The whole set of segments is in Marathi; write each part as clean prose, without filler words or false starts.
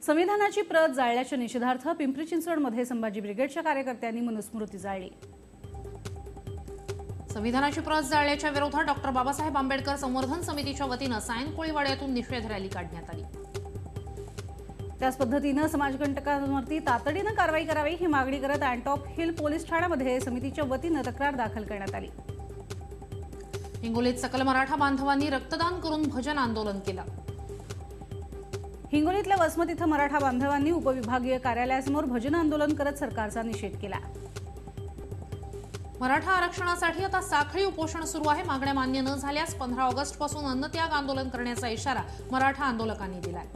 संविधानाची प्रत जाळल्याच्या निषेधार्थ पिंपरी चिंचवडमध्ये संभाजी ब्रिगेडच्या कार्यकर्त्यांनी मनुस्मृती जाळली। संविधानाची प्रत जाळल्याच्या विरोधात डॉक्टर बाबासाहेब आंबेडकर संवर्धन समितीच्या वतीनं सायन कोळीवाड्यातून निषेध रॅली काढण्यात आली। त्याच पद्धतीनं समाजकंटकांवरती तातडीनं कारवाई करावी ही मागणी करत अँटॉप हिल पोलीस ठाण्यामध्ये समितीच्या वतीनं तक्रार दाखल करण्यात आली। हिंगोलीत सकल मराठा बांधवांनी रक्तदान करून भजन आंदोलन केलं। हिंगोलीतल्या वसमत इथं मराठा बांधवांनी उपविभागीय कार्यालयासमोर भजन आंदोलन करत सरकारचा निषेध केला। मराठा आरक्षणासाठी आता साखळी उपोषण सुरू आहे। मागण्या मान्य न झाल्यास 15 ऑगस्टपासून अन्नत्याग आंदोलन करण्याचा इशारा मराठा आंदोलकांनी दिलाय।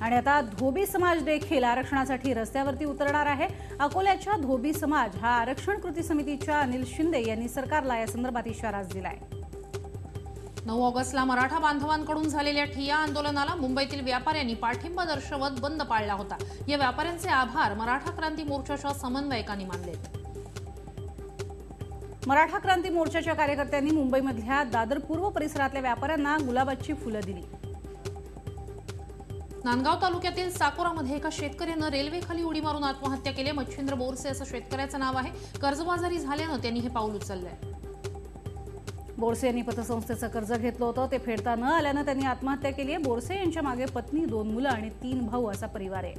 आणि आता धोबी समाज देखील आरक्षणासाठी रस्त्यावरती उतरणार आहे। अकोल्याच्या धोबी समाज हा आरक्षण कृती समितीच्या अनिल शिंदे यांनी सरकारला या संदर्भात इशारा दिलाय। 9 ऑगस्टला मराठा बांधवांकडून झालेल्या ठिय्या आंदोलनाला मुंबईतील व्यापाऱ्यांनी पाठिंबा दर्शवत बंद पाळला होता। या व्यापाऱ्यांचे आभार मराठा क्रांती मोर्चाच्या समन्वयकांनी मानलेत। मराठा क्रांती मोर्चाच्या कार्यकर्त्यांनी मुंबईमधल्या दादर पूर्व परिसरातल्या व्यापाऱ्यांना गुलाबाची फुलं दिली। नांदगाव तालुक्यातील साकोरामध्ये एका शेतकऱ्यानं रेल्वेखाली उडी मारून आत्महत्या केली। मच्छिंद्र बोरसे असं शेतकऱ्याचं नाव आहे। कर्जबाजारी झाल्यानं त्यांनी हे पाऊल उचललंय। बोरसे यांनी पतसंस्थेचं कर्ज घेतलं होतं, ते फेडता न आल्यानं त्यांनी आत्महत्या केली आहे। बोरसे यांच्या मागे पत्नी, 2 मुलं आणि 3 भाऊ असा परिवार आहे।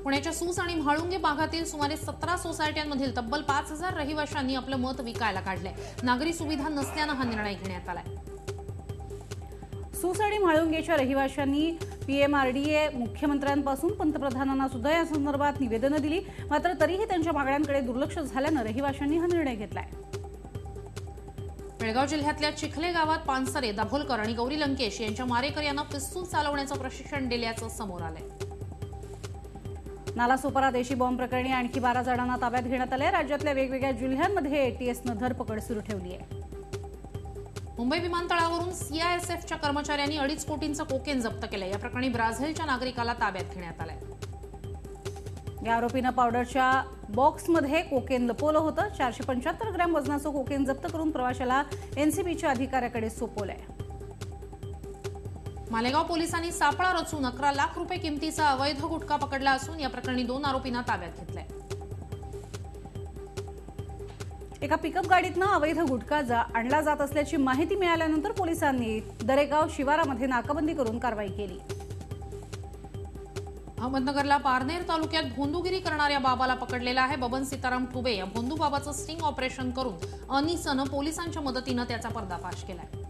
पुण्याच्या सूस आणि म्हाळुंगे भागातील सुमारे 17 सोसायट्यांमधील तब्बल 5000 रहिवाशांनी आपलं मत विकायला काढलंय। नागरी सुविधा नसल्यानं हा निर्णय घेण्यात आलाय। सूस आणि म्हाळुंगेच्या रहिवाशांनी पीएमआरडीए मुख्यमंत्र्यांपासून पंतप्रधानांना सुद्धा या संदर्भात निवेदनं दिली, मात्र तरीही त्यांच्या मागण्यांकडे दुर्लक्ष झाल्यानं रहिवाशांनी हा निर्णय घेतलाय। बेळगाव जिल्ह्यातल्या चिखले गावात पानसरे, दाभोलकर आणि गौरी लंकेश यांच्या मारेकर यांना पिस्तूल चालवण्याचं प्रशिक्षण दिल्याचं समोर आलंय। नालासोपारा देशी बॉम्ब प्रकरणी आणखी 12 जणांना ताब्यात घेण्यात आले। राज्यातल्या वेगवेगळ्या जिल्ह्यांमध्ये एटीएसनं धरपकड सुरू ठेवली आहे। मुंबई विमानतळावरून सीआयएसएफच्या कर्मचाऱ्यांनी 2.5 कोटींचं कोकेन जप्त केलं। या प्रकरणी ब्राझीलच्या नागरिकाला ताब्यात घेण्यात आलंय। या आरोपीनं पावडरच्या बॉक्समध्ये कोकेन लपवलं होतं। 475 ग्रॅम वजनाचं कोकेन जप्त करून प्रवाशाला एनसीबीच्या अधिकाऱ्याकडे सोपवलंय। मालेगाव पोलिसांनी सापळा रचून 11 लाख रुपये किमतीचा अवैध गुटखा पकडला असून या प्रकरणी 2 आरोपींना ताब्यात घेतलंय। एका पिकअप गाडीतनं अवैध गुटखा आणला जात असल्याची माहिती मिळाल्यानंतर पोलिसांनी दरेगाव शिवारामध्ये नाकाबंदी करून कारवाई केली। अहमदनगरला पारनेर तालुक्यात भोंदूगिरी करणाऱ्या बाबाला पकडलेला आहे। बबन सीताराम ठुबे या भोंदू बाबाचं स्टिंग ऑपरेशन करून अनिसनं पोलिसांच्या मदतीनं त्याचा पर्दाफाश केलाय।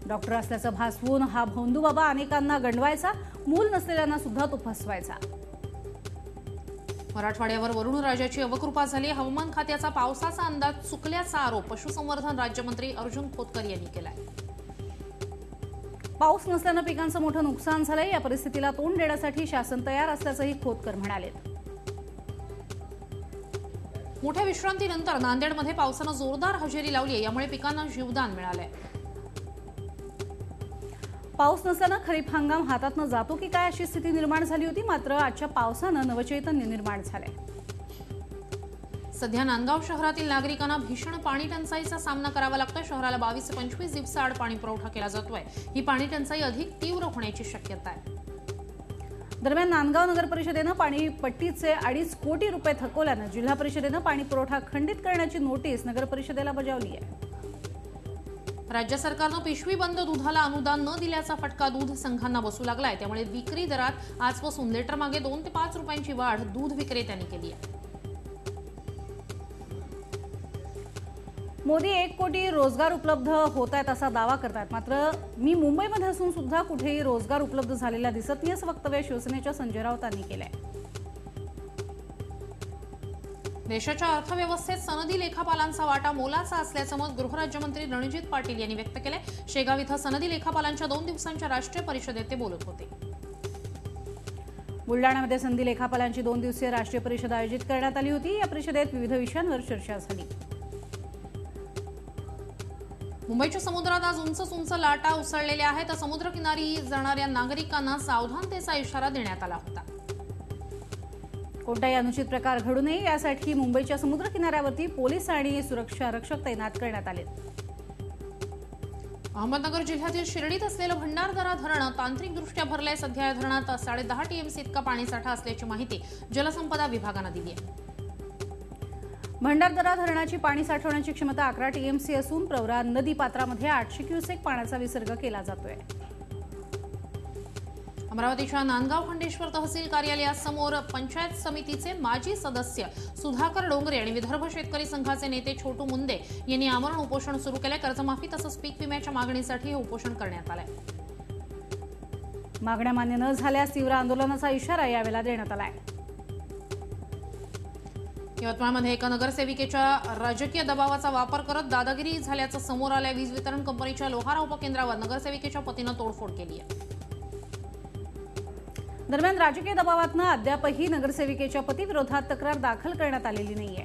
डॉक्टर असल्याचं भासवून हा भोंदू बाबा अनेकांना गंडवायचा, मूल नसलेल्यांना सुद्धा तो फसवायचा। मराठवाड्यावर वरुण राजाची अवकृपा झाली। हवामान खात्याचा पावसाचा अंदाज चुकल्याचा आरोप पशुसंवर्धन राज्यमंत्री अर्जुन खोतकर यांनी केलाय। पाऊस नसल्यानं पिकांचं मोठं नुकसान झालंय। या परिस्थितीला तोंड देण्यासाठी शासन तयार असल्याचंही खोतकर म्हणाले। मोठ्या विश्रांतीनंतर नांदेडमध्ये पावसानं जोरदार हजेरी लावली आहे। यामुळे पिकांना जीवदान मिळालंय। पाऊस नसल्यानं खरीप हंगाम हातातनं जातो की काय अशी स्थिती निर्माण झाली होती, मात्र आजच्या पावसानं नवचैतन्य निर्माण झालंय। सध्या नांदगाव शहरातील नागरिकांना भीषण पाणी टंचाईचा सामना करावा लागतोय। शहराला 22 ते 25 दिवसाआड पाणी पुरवठा केला जातोय। ही पाणी टंचाई अधिक तीव्र होण्याची शक्यता आहे। दरम्यान नांदगाव नगर परिषदेनं पाणी पट्टीचे 2.5 कोटी रुपये थकवल्यानं जिल्हा परिषदेनं पाणी पुरवठा खंडित करण्याची नोटीस नगर परिषदेला बजावली आहे। राज्य सरकारनं पिशवी बंद दुधाला अनुदान न दिल्याचा फटका दूध संघांना बसू लागलाय। त्यामुळे विक्री दरात आजपासून लिटर मागे 2 ते 5 रुपयांची वाढ दूध विक्रेत्यांनी केली आहे। मोदी 1 कोटी रोजगार उपलब्ध होत आहेत असा दावा करतात, मात्र मी मुंबईमध्ये असून सुद्धा कुठेही रोजगार उपलब्ध झालेला दिसत नाही असं वक्तव्य शिवसेनेच्या संजय राऊतांनी केलंय। देशाच्या अर्थव्यवस्थेत सनदी लेखापालांचा वाटा मोलाचा असल्याचं मत गृहराज्यमंत्री रणजित पाटील यांनी व्यक्त केलंय। शेगाव इथं सनदी लेखापालांच्या 2 दिवसांच्या राष्ट्रीय परिषदेत ते बोलत होते। बुलडाण्यामध्ये सनदी लेखापालांची 2 दिवसीय राष्ट्रीय परिषद आयोजित करण्यात आली होती। या परिषदेत विविध विषयांवर चर्चा झाली। मुंबईच्या समुद्रात आज उंच लाटा उसळलेल्या आहेत। समुद्रकिनारी जाणाऱ्या नागरिकांना सावधानतेचा इशारा देण्यात आला होता। कोणताही अनुचित प्रकार घडू नये यासाठी मुंबईच्या समुद्र किनाऱ्यावरती पोलीस आणि सुरक्षा रक्षक तैनात करण्यात आले। अहमदनगर जिल्ह्यातील शिर्डीत असलेलं भंडारदरा धरण तांत्रिकदृष्ट्या भरलंय. सध्या या धरणात 10.5 टीएमसी इतका पाणीसाठा असल्याची माहिती जलसंपदा विभागानं दिली आहे. भंडारदरा धरणाची पाणी साठवण्याची क्षमता 11 टीएमसी असून प्रवरा नदी पात्रामध्ये 800 क्युसेक पाण्याचा विसर्ग केला जातोय. अमरावतीच्या नांदगाव खंडेश्वर तहसील कार्यालयासमोर पंचायत समितीचे माजी सदस्य सुधाकर डोंगरे आणि विदर्भ शेतकरी संघाचे नेते छोटू मुंदे यांनी आमरण उपोषण सुरू केले. कर्जमाफी तसंच पीक विम्याच्या मागणीसाठी हे उपोषण करण्यात आलंय. मागण्या मान्य न झाल्यास तीव्र आंदोलनाचा इशारा यावेळेला देण्यात आलाय. यवतमाळमध्ये एका नगरसेविकेच्या राजकीय दबावाचा वापर करत दादागिरी झाल्याचं समोर आलंय. वीज वितरण कंपनीच्या लोहारा उपकेंद्रावर नगरसेविकेच्या पतीनं तोडफोड केली आहे. दरम्यान राजकीय दबावातनं अद्यापही नगरसेविकेच्या पतीविरोधात तक्रार दाखल करण्यात आलेली नाहीये.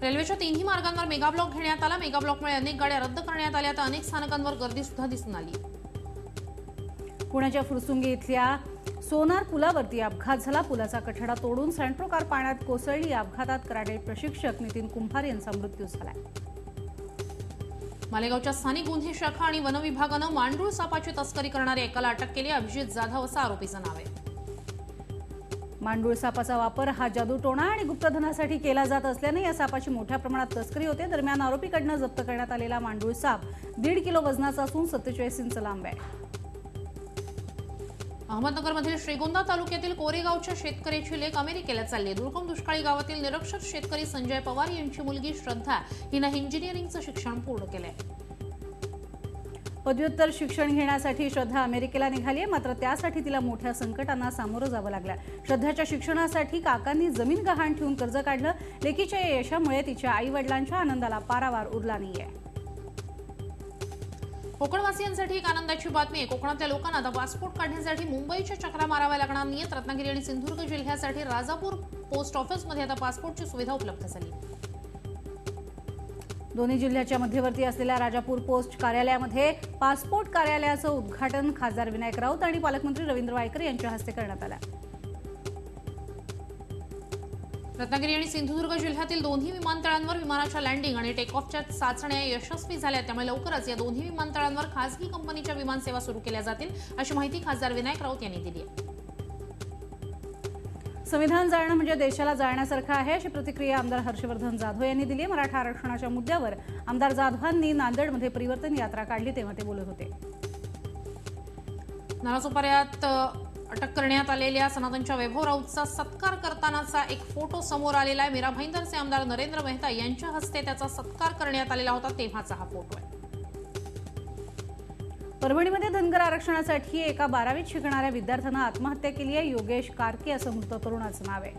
रेल्वेच्या तिन्ही मार्गांवर मेगाब्लॉक घेण्यात आला. मेगाब्लॉकमुळे अनेक गाड्या रद्द करण्यात आल्या तर अनेक स्थानकांवर गर्दी सुद्धा दिसून आली. पुण्याच्या फुरसुंगी इथल्या सोनार पुलावरती अपघात झाला. पुलाचा कठडा तोडून सेंट्रो कार पाण्यात कोसळली. या अपघातात कराटे प्रशिक्षक नितीन कुंभार यांचा मृत्यू झालाय. मालेगावच्या स्थानिक गुन्हे शाखा आणि वन विभागानं मांडूळ सापाची तस्करी करणाऱ्या एकाला अटक केली. अभिजित जाधव असं आरोपीचं नाव आहे. मांडूळ सापाचा वापर हा जादूटोणा आणि गुप्तधनासाठी केला जात असल्याने या सापाची मोठ्या प्रमाणात तस्करी होते. दरम्यान आरोपीकडनं जप्त करण्यात आलेला मांडूळ साप 1.5 किलो वजनाचा असून 47 इंच लांब आहे. अहमदनगरमधील श्रीगोंदा तालुक्यातील कोरेगावच्या शेतकऱ्याची लेक अमेरिकेला चालली. दुर्गम दुष्काळी गावातील निरक्षर शेतकरी संजय पवार यांची मुलगी श्रद्धा हिनं इंजिनिअरिंगचं शिक्षण पूर्ण केलंय. पदव्युत्तर शिक्षण घेण्यासाठी श्रद्धा अमेरिकेला निघाली आहे. मात्र त्यासाठी तिला मोठ्या संकटांना सामोरं जावं लागलं. श्रद्धाच्या शिक्षणासाठी काकांनी जमीन गहाण ठेवून कर्ज काढलं. लेकीच्या या यशामुळे तिच्या आई वडिलांच्या आनंदाला पारावार उरला नाहीये. कोकणवासियांसाठी एक आनंदाची बातमी आहे. कोकणातल्या लोकांना आता पासपोर्ट काढण्यासाठी मुंबईच्या चक्रा माराव्या लागणार नाहीत. रत्नागिरी आणि सिंधुदुर्ग जिल्ह्यासाठी राजापूर पोस्ट ऑफिसमध्ये आता पासपोर्टची सुविधा उपलब्ध झाली. दोन्ही जिल्ह्याच्या मध्यवर्ती असलेल्या राजापूर पोस्ट कार्यालयामध्ये पासपोर्ट कार्यालयाचं उद्घाटन खासदार विनायक राऊत आणि पालकमंत्री रवींद्र वायकर यांच्या हस्ते करण्यात आलं. रत्नागिरी आणि सिंधुदुर्ग जिल्ह्यातील दोन्ही विमानतळांवर विमानाच्या लँडिंग आणि टेक ऑफच्या चाचण्या यशस्वी झाल्या. त्यामुळे लवकरच या दोन्ही विमानतळांवर खासगी कंपनीच्या विमानसेवा सुरू केल्या जातील अशी माहिती खासदार विनायक राऊत यांनी दिली आहे. संविधान जाळणं म्हणजे देशाला जाळण्यासारखं आहे अशी प्रतिक्रिया आमदार हर्षवर्धन जाधव यांनी दिली. मराठा आरक्षणाच्या मुद्द्यावर आमदार जाधवांनी नांदेडमध्ये परिवर्तन यात्रा काढली तेव्हा ते बोलत होते. नालासोपाऱ्यात अटक करण्यात आलेल्या सनातनच्या वैभव राऊतचा सत्कार करतानाचा एक फोटो समोर आलेला आहे. मीरा भाईंदरचे आमदार नरेंद्र मेहता यांच्या हस्ते त्याचा सत्कार करण्यात आलेला होता तेव्हाचा हा फोटो आहे. परभणीमध्ये धनगर आरक्षणासाठी एका 12वीत शिकणाऱ्या विद्यार्थ्यानं आत्महत्या केली आहे. योगेश कारके असं मृत तरुणाचं नाव आहे.